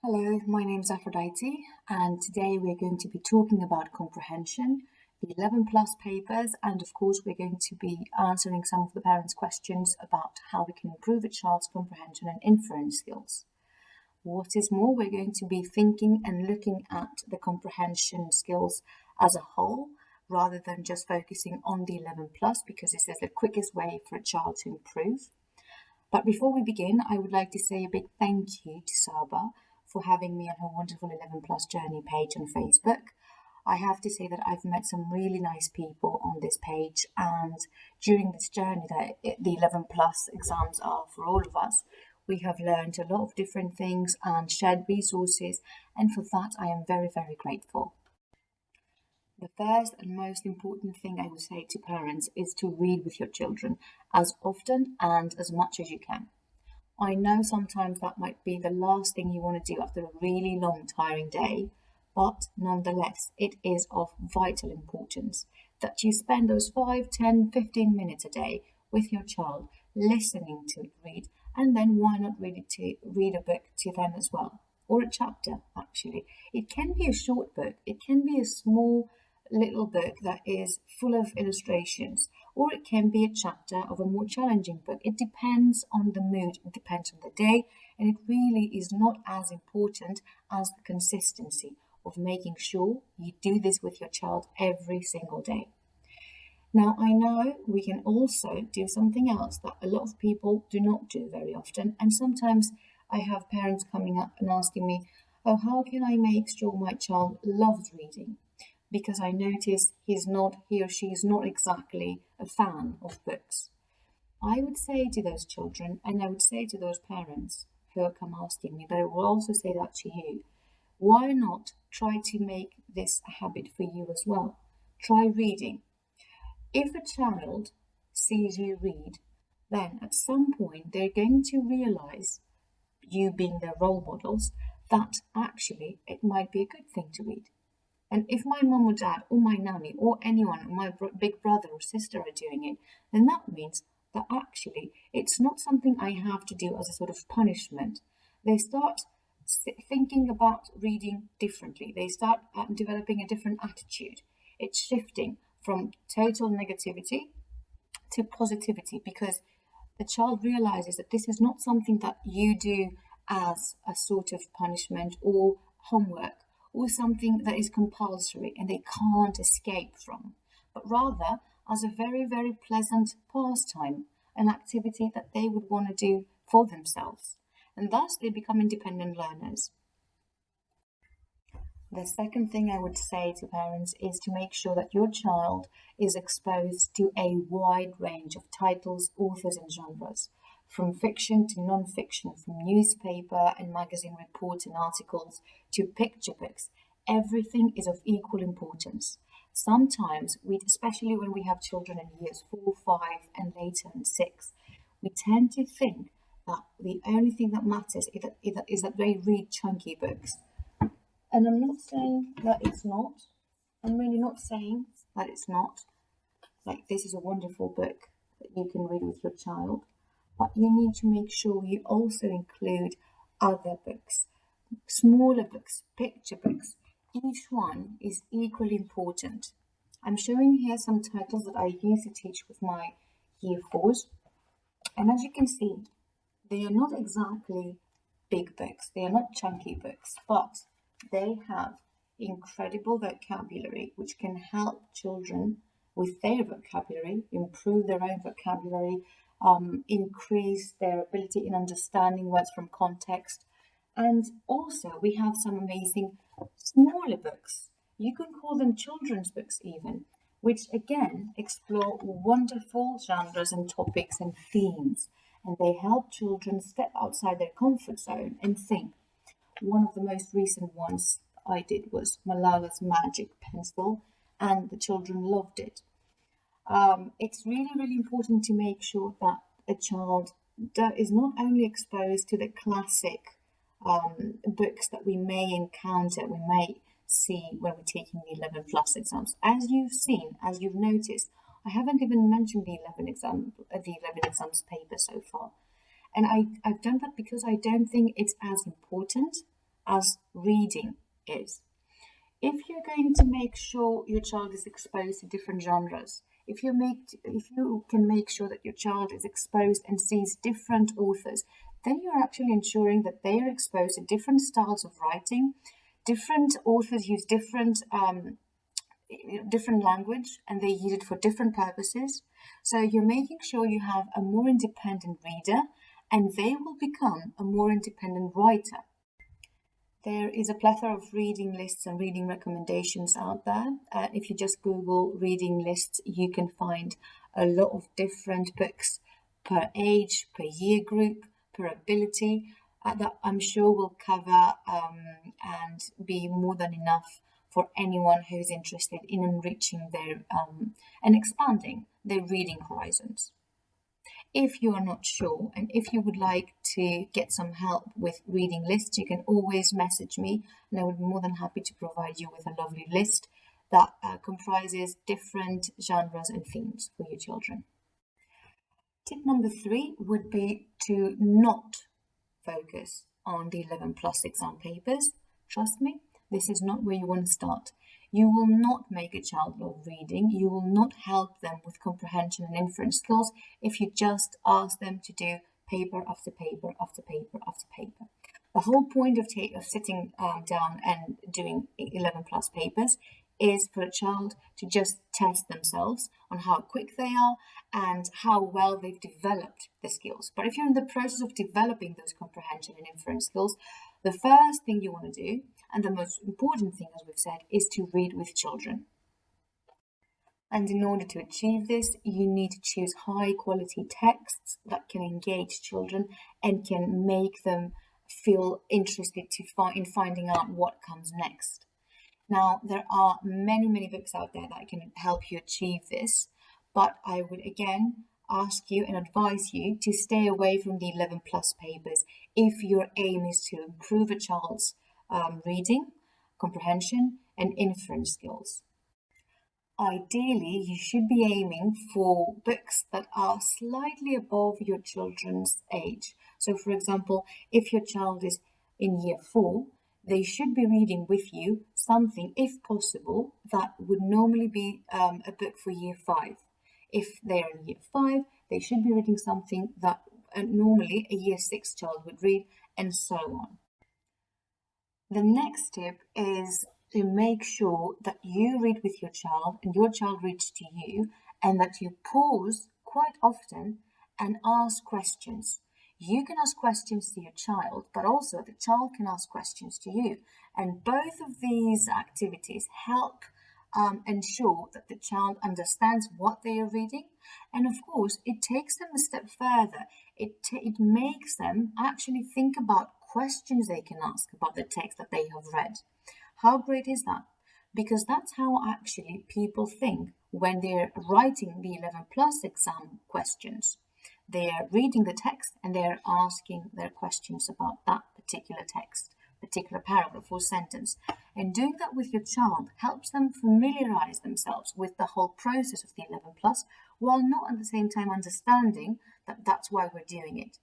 Hello, my name is Aphrodite, and today we're going to be talking about comprehension, the 11 plus papers, and of course, we're going to be answering some of the parents' questions about how we can improve a child's comprehension and inference skills. What is more, we're going to be thinking and looking at the comprehension skills as a whole rather than just focusing on the 11 plus because this is the quickest way for a child to improve. But before we begin, I would like to say a big thank you to Saba for having me on her wonderful 11 Plus Journey page on Facebook. I have to say that I've met some really nice people on this page, and during this journey that the 11 Plus exams are for all of us, we have learned a lot of different things and shared resources, and for that I am very, very grateful. The first and most important thing I would say to parents is to read with your children as often and as much as you can. I know sometimes that might be the last thing you want to do after a really long, tiring day, but nonetheless, it is of vital importance that you spend those 5, 10, 15 minutes a day with your child listening to it read, and then why not read a book to them as well, or a chapter actually. It can be a short book, it can be a small little book that is full of illustrations, or it can be a chapter of a more challenging book. It depends on the mood, it depends on the day, and it really is not as important as the consistency of making sure you do this with your child every single day. Now, I know we can also do something else that a lot of people do not do very often, and sometimes I have parents coming up and asking me, oh, how can I make sure my child loves reading? Because I notice he or she is not exactly a fan of books. I would say to those children, and I would say to those parents who come asking me, but I will also say that to you, why not try to make this a habit for you as well? Try reading. If a child sees you read, then at some point they're going to realize, you being their role models, that actually it might be a good thing to read. And if my mum or dad or my nanny or anyone, or my big brother or sister are doing it, then that means that actually it's not something I have to do as a sort of punishment. They start thinking about reading differently. They start developing a different attitude. It's shifting from total negativity to positivity because the child realizes that this is not something that you do as a sort of punishment or homework or something that is compulsory and they can't escape from, but rather as a very, very pleasant pastime, an activity that they would want to do for themselves. And thus they become independent learners. The second thing I would say to parents is to make sure that your child is exposed to a wide range of titles, authors, and genres, from fiction to non-fiction, from newspaper and magazine reports and articles to picture books. Everything is of equal importance. Sometimes, especially when we have children in years 4, 5, and later in 6, we tend to think that the only thing that matters is that they read chunky books. And I'm not saying that it's not. I'm really not saying that it's not. Like, this is a wonderful book that you can read with your child. But you need to make sure you also include other books, smaller books, picture books. Each one is equally important. I'm showing here some titles that I used to teach with my year 4s. And as you can see, they are not exactly big books. They are not chunky books, but they have incredible vocabulary which can help children with their vocabulary, improve their own vocabulary, increase their ability in understanding words from context. And also we have some amazing smaller books. You can call them children's books even, which again explore wonderful genres and topics and themes. And they help children step outside their comfort zone and think. One of the most recent ones I did was Malala's Magic Pencil, and the children loved it. It's really, really important to make sure that a child is not only exposed to the classic books that we may encounter, we may see when we're taking the 11 plus exams. As you've seen, as you've noticed, I haven't even mentioned the 11 exams paper so far. And I've done that because I don't think it's as important as reading is. If you're going to make sure your child is exposed to different genres, if you can make sure that your child is exposed and sees different authors, then you're actually ensuring that they are exposed to different styles of writing. Different authors use different language, and they use it for different purposes. So you're making sure you have a more independent reader, and they will become a more independent writer. There is a plethora of reading lists and reading recommendations out there. If you just Google reading lists, you can find a lot of different books per age, per year group, per ability, that I'm sure will cover and be more than enough for anyone who's interested in enriching their and expanding their reading horizons. If you are not sure and if you would like to get some help with reading lists, you can always message me, and I would be more than happy to provide you with a lovely list that comprises different genres and themes for your children. Tip number 3 would be to not focus on the 11 plus exam papers. Trust me, this is not where you want to start. You will not make a child love reading. You will not help them with comprehension and inference skills if you just ask them to do paper after paper after paper after paper. The whole point of sitting down and doing 11 plus papers is for a child to just test themselves on how quick they are and how well they've developed the skills. But if you're in the process of developing those comprehension and inference skills, the first thing you want to do, and the most important thing, as we've said, is to read with children. And in order to achieve this, you need to choose high quality texts that can engage children and can make them feel interested in finding out what comes next. Now, there are many books out there that can help you achieve this, but I would again ask you and advise you to stay away from the 11 plus papers if your aim is to improve a child's reading, comprehension, and inference skills. Ideally, you should be aiming for books that are slightly above your children's age. So, for example, if your child is in year 4, they should be reading with you something, if possible, that would normally be a book for year 5. If they're in year 5, they should be reading something that normally a year 6 child would read, and so on. The next tip is to make sure that you read with your child and your child reads to you, and that you pause quite often and ask questions. You can ask questions to your child, but also the child can ask questions to you. And both of these activities help ensure that the child understands what they are reading. And of course, it takes them a step further. It makes them actually think about questions they can ask about the text that they have read. How great is that? Because that's how actually people think when they're writing the 11 plus exam questions. They're reading the text and they're asking their questions about that particular text, particular paragraph or sentence. And doing that with your child helps them familiarize themselves with the whole process of the 11 plus, while not at the same time understanding that that's why we're doing it.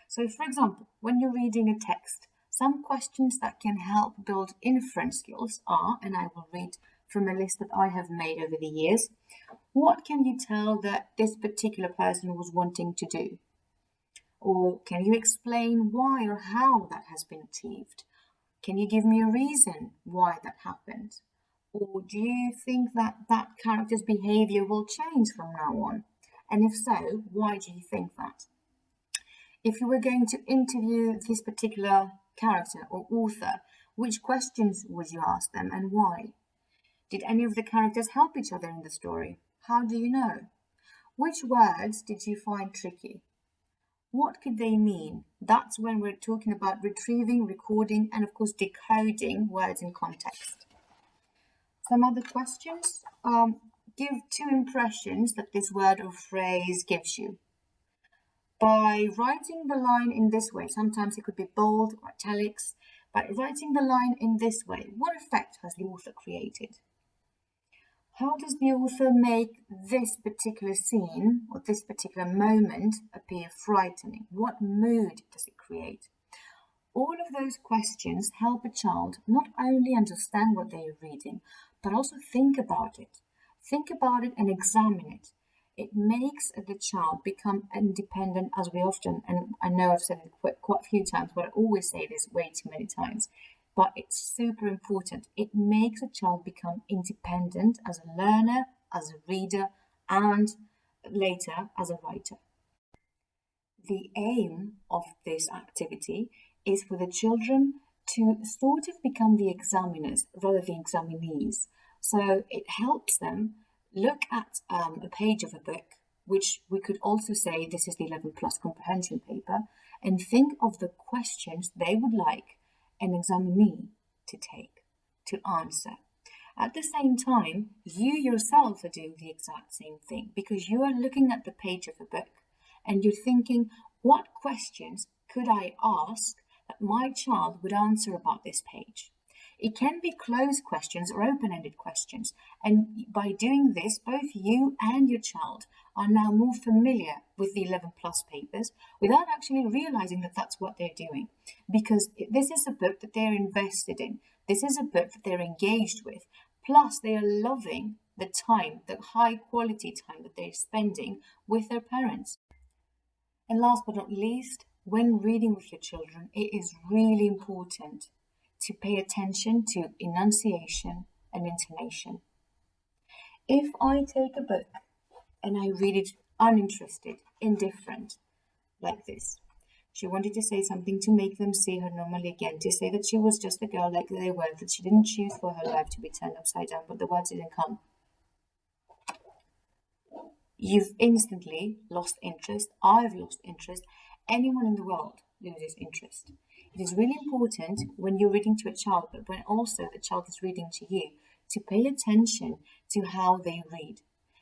So, for example, when you're reading a text, some questions that can help build inference skills are, and I will read from a list that I have made over the years, what can you tell that this particular person was wanting to do? Or can you explain why or how that has been achieved? Can you give me a reason why that happened? Or do you think that that character's behavior will change from now on? And if so, why do you think that? If you were going to interview this particular character or author, which questions would you ask them and why? Did any of the characters help each other in the story? How do you know? Which words did you find tricky? What could they mean? That's when we're talking about retrieving, recording, and of course decoding words in context. Some other questions. Give 2 impressions that this word or phrase gives you. By writing the line in this way, sometimes it could be bold or italics, by writing the line in this way, what effect has the author created? How does the author make this particular scene or this particular moment appear frightening? What mood does it create? All of those questions help a child not only understand what they are reading, but also think about it. Think about it and examine it. It makes the child become independent, as we often, and I know I've said it quite a few times, but I always say this way too many times, but it's super important. It makes a child become independent as a learner, as a reader, and later as a writer. The aim of this activity is for the children to sort of become the examiners rather than the examinees. So it helps them look at a page of a book, which we could also say this is the 11 plus comprehension paper, and think of the questions they would like an examinee to take, to answer. At the same time, you yourself are doing the exact same thing because you are looking at the page of a book and you're thinking, what questions could I ask that my child would answer about this page? It can be closed questions or open-ended questions, and by doing this, both you and your child are now more familiar with the 11 plus papers without actually realizing that that's what they're doing, because this is a book that they're invested in. This is a book that they're engaged with. Plus, they are loving the time, the high quality time that they're spending with their parents. And last but not least, when reading with your children, it is really important to pay attention to enunciation and intonation. If I take a book and I read it uninterested, indifferent, like this, she wanted to say something to make them see her normally again, to say that she was just a girl like they were, that she didn't choose for her life to be turned upside down, but the words didn't come. You've instantly lost interest. I've lost interest. Anyone in the world loses interest. It is really important when you're reading to a child, but when also the child is reading to you, to pay attention to how they read,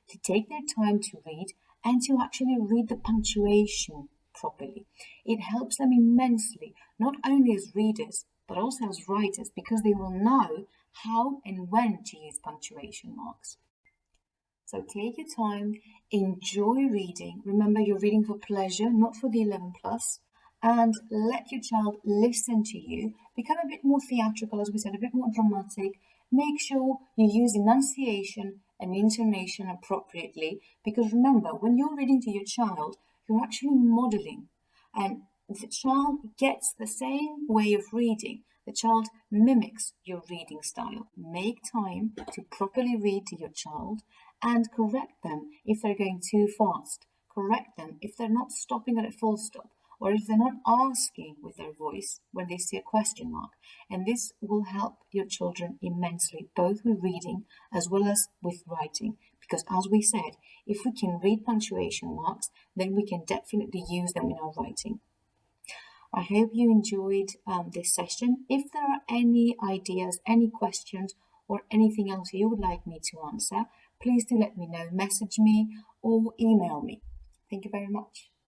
to take their time to read, and to actually read the punctuation properly. It helps them immensely, not only as readers, but also as writers, because they will know how and when to use punctuation marks. So take your time, enjoy reading. Remember, you're reading for pleasure, not for the 11 plus. And let your child listen to you. Become a bit more theatrical, as we said, a bit more dramatic. Make sure you use enunciation and intonation appropriately. Because remember, when you're reading to your child, you're actually modeling. And the child gets the same way of reading. The child mimics your reading style. Make time to properly read to your child and correct them if they're going too fast. Correct them if they're not stopping at a full stop, or if they're not asking with their voice when they see a question mark. And this will help your children immensely, both with reading as well as with writing. Because as we said, if we can read punctuation marks, then we can definitely use them in our writing. I hope you enjoyed this session. If there are any ideas, any questions, or anything else you would like me to answer, please do let me know. Message me or email me. Thank you very much.